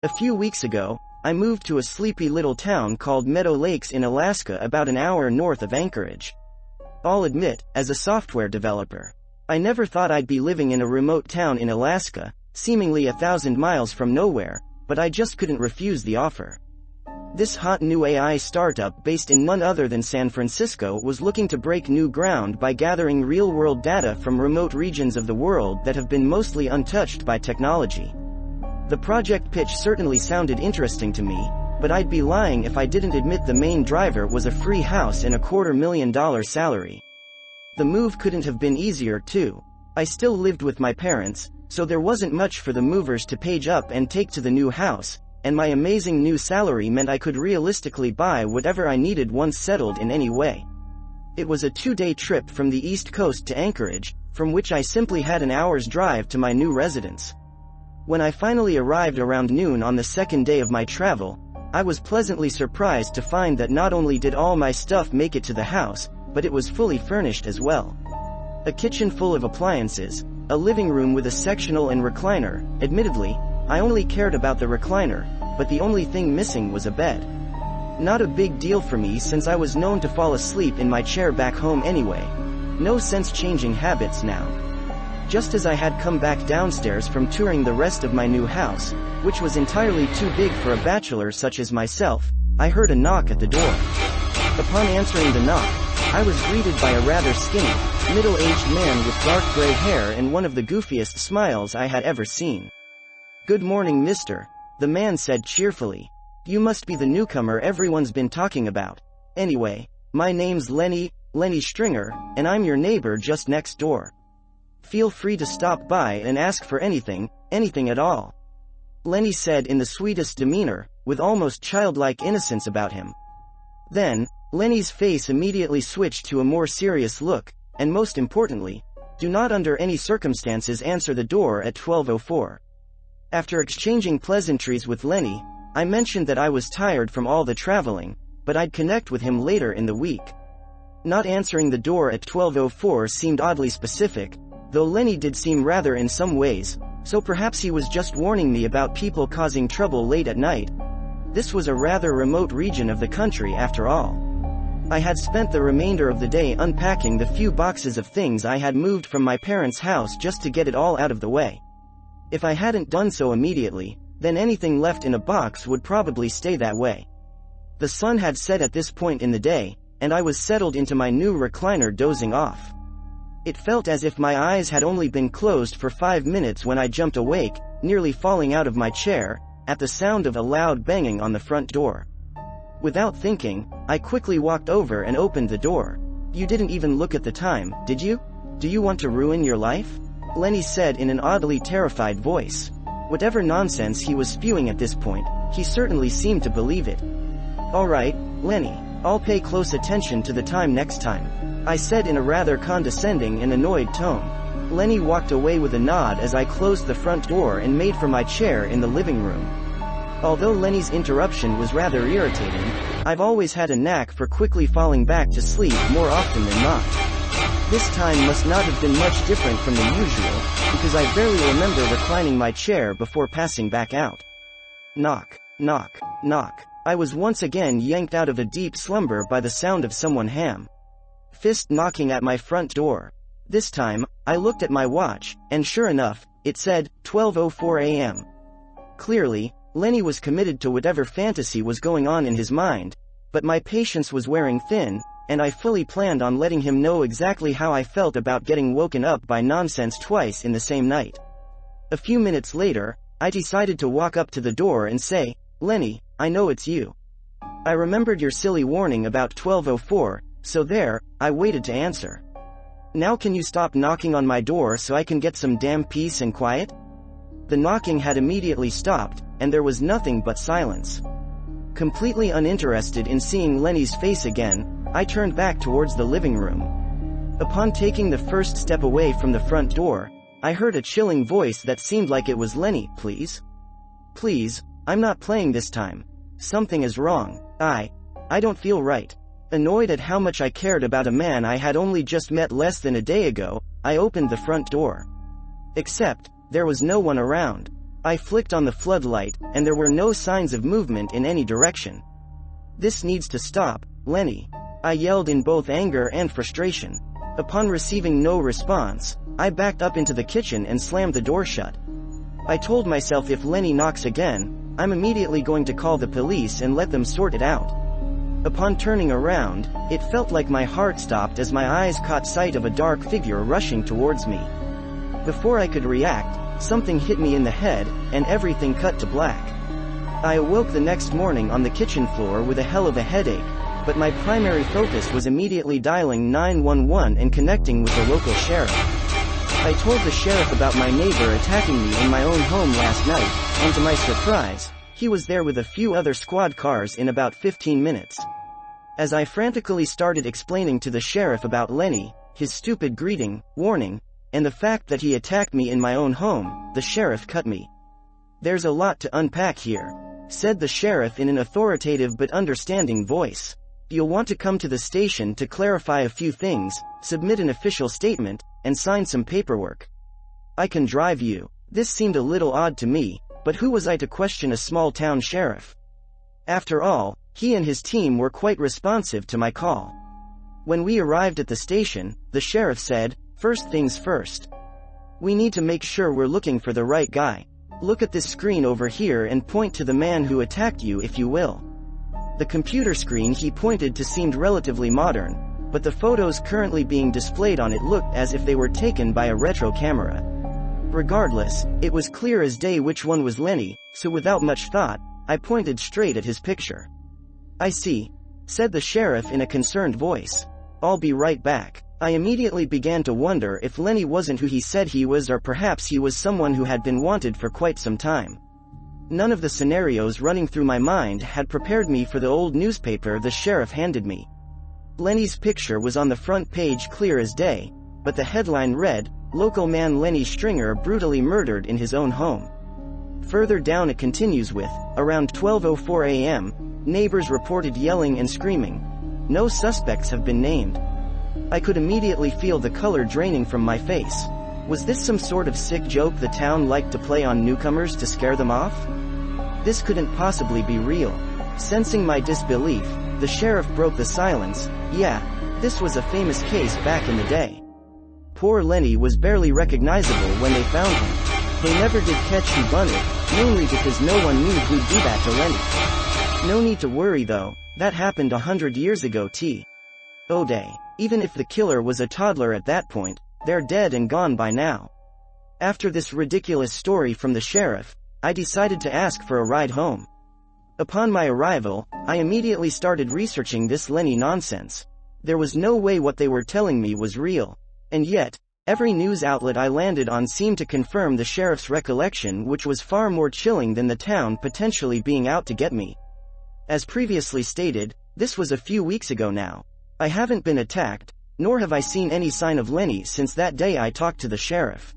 A few weeks ago, I moved to a sleepy little town called Meadow Lakes in Alaska, about an hour north of Anchorage. I'll admit, as a software developer, I never thought I'd be living in a remote town in Alaska, seemingly 1,000 miles from nowhere, but I just couldn't refuse the offer. This hot new AI startup based in none other than San Francisco was looking to break new ground by gathering real-world data from remote regions of the world that have been mostly untouched by technology. The project pitch certainly sounded interesting to me, but I'd be lying if I didn't admit the main driver was a free house and a $250,000 salary. The move couldn't have been easier too. I still lived with my parents, so there wasn't much for the movers to page up and take to the new house, and my amazing new salary meant I could realistically buy whatever I needed once settled in any way. It was a 2-day trip from the East Coast to Anchorage, from which I simply had an hour's drive to my new residence. When I finally arrived around noon on the second day of my travel, I was pleasantly surprised to find that not only did all my stuff make it to the house, but it was fully furnished as well. A kitchen full of appliances, a living room with a sectional and recliner. Admittedly, I only cared about the recliner, but the only thing missing was a bed. Not a big deal for me since I was known to fall asleep in my chair back home anyway. No sense changing habits now. Just as I had come back downstairs from touring the rest of my new house, which was entirely too big for a bachelor such as myself, I heard a knock at the door. Upon answering the knock, I was greeted by a rather skinny, middle-aged man with dark gray hair and one of the goofiest smiles I had ever seen. "Good morning, mister," the man said cheerfully. "You must be the newcomer everyone's been talking about. Anyway, my name's Lenny Stringer, and I'm your neighbor just next door. Feel free to stop by and ask for anything at all," Lenny said in the sweetest demeanor, with almost childlike innocence about him. Then, Lenny's face immediately switched to a more serious look, and most importantly, do not under any circumstances answer the door at 12:04. After exchanging pleasantries with Lenny, I mentioned that I was tired from all the traveling, but I'd connect with him later in the week. Not answering the door at 12:04 seemed oddly specific, though Lenny did seem rather in some ways, so perhaps he was just warning me about people causing trouble late at night. This was a rather remote region of the country after all. I had spent the remainder of the day unpacking the few boxes of things I had moved from my parents' house just to get it all out of the way. If I hadn't done so immediately, then anything left in a box would probably stay that way. The sun had set at this point in the day, and I was settled into my new recliner dozing off. It felt as if my eyes had only been closed for 5 minutes when I jumped awake, nearly falling out of my chair, at the sound of a loud banging on the front door. Without thinking, I quickly walked over and opened the door. "You didn't even look at the time, did you? Do you want to ruin your life?" Lenny said in an oddly terrified voice. Whatever nonsense he was spewing at this point, he certainly seemed to believe it. "All right, Lenny, I'll pay close attention to the time next time," I said in a rather condescending and annoyed tone. Lenny walked away with a nod as I closed the front door and made for my chair in the living room. Although Lenny's interruption was rather irritating, I've always had a knack for quickly falling back to sleep more often than not. This time must not have been much different from the usual, because I barely remember reclining my chair before passing back out. Knock, knock, knock. I was once again yanked out of a deep slumber by the sound of someone fist knocking at my front door. This time, I looked at my watch, and sure enough, it said 12:04 a.m. Clearly, Lenny was committed to whatever fantasy was going on in his mind, but my patience was wearing thin, and I fully planned on letting him know exactly how I felt about getting woken up by nonsense twice in the same night. A few minutes later, I decided to walk up to the door and say, "Lenny, I know it's you. I remembered your silly warning about 12:04, so there, I waited to answer. Now can you stop knocking on my door so I can get some damn peace and quiet?" The knocking had immediately stopped, and there was nothing but silence. Completely uninterested in seeing Lenny's face again, I turned back towards the living room. Upon taking the first step away from the front door, I heard a chilling voice that seemed like it was, "Lenny, please. Please, I'm not playing this time. Something is wrong. I don't feel right." Annoyed at how much I cared about a man I had only just met less than a day ago, I opened the front door. Except, there was no one around. I flicked on the floodlight, and there were no signs of movement in any direction. "This needs to stop, Lenny," I yelled in both anger and frustration. Upon receiving no response, I backed up into the kitchen and slammed the door shut. I told myself if Lenny knocks again, I'm immediately going to call the police and let them sort it out. Upon turning around, it felt like my heart stopped as my eyes caught sight of a dark figure rushing towards me. Before I could react, something hit me in the head, and everything cut to black. I awoke the next morning on the kitchen floor with a hell of a headache, but my primary focus was immediately dialing 911 and connecting with the local sheriff. I told the sheriff about my neighbor attacking me in my own home last night, and to my surprise, he was there with a few other squad cars in about 15 minutes. As I frantically started explaining to the sheriff about Lenny, his stupid greeting, warning, and the fact that he attacked me in my own home, the sheriff cut me. "There's a lot to unpack here," said the sheriff in an authoritative but understanding voice. "You'll want to come to the station to clarify a few things, submit an official statement, and sign some paperwork. I can drive you." This seemed a little odd to me, but who was I to question a small-town sheriff? After all, he and his team were quite responsive to my call. When we arrived at the station, the sheriff said, "First things first. We need to make sure we're looking for the right guy. Look at this screen over here and point to the man who attacked you if you will." The computer screen he pointed to seemed relatively modern, but the photos currently being displayed on it looked as if they were taken by a retro camera. Regardless, it was clear as day which one was Lenny, so without much thought, I pointed straight at his picture. "I see," said the sheriff in a concerned voice. "I'll be right back." I immediately began to wonder if Lenny wasn't who he said he was, or perhaps he was someone who had been wanted for quite some time. None of the scenarios running through my mind had prepared me for the old newspaper the sheriff handed me. Lenny's picture was on the front page clear as day, but the headline read, "Local man Lenny Stringer brutally murdered in his own home." Further down it continues with, "Around 12:04 a.m., neighbors reported yelling and screaming. No suspects have been named." I could immediately feel the color draining from my face. Was this some sort of sick joke the town liked to play on newcomers to scare them off? This couldn't possibly be real. Sensing my disbelief, the sheriff broke the silence. "Yeah, this was a famous case back in the day. Poor Lenny was barely recognizable when they found him. They never did catch who done it, mainly because no one knew who'd do that to Lenny. No need to worry though, that happened 100 years ago Oh day. Even if the killer was a toddler at that point, they're dead and gone by now." After this ridiculous story from the sheriff, I decided to ask for a ride home. Upon my arrival, I immediately started researching this Lenny nonsense. There was no way what they were telling me was real. And yet, every news outlet I landed on seemed to confirm the sheriff's recollection, which was far more chilling than the town potentially being out to get me. As previously stated, this was a few weeks ago now. I haven't been attacked, nor have I seen any sign of Lenny since that day I talked to the sheriff.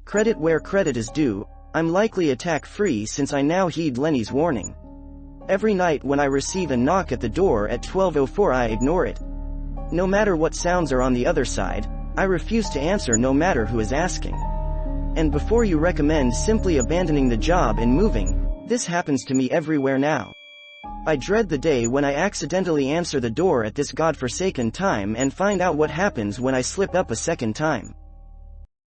Credit where credit is due, I'm likely attack-free since I now heed Lenny's warning. Every night when I receive a knock at the door at 12:04 I ignore it. No matter what sounds are on the other side, I refuse to answer no matter who is asking. And before you recommend simply abandoning the job and moving, this happens to me everywhere now. I dread the day when I accidentally answer the door at this godforsaken time and find out what happens when I slip up a second time.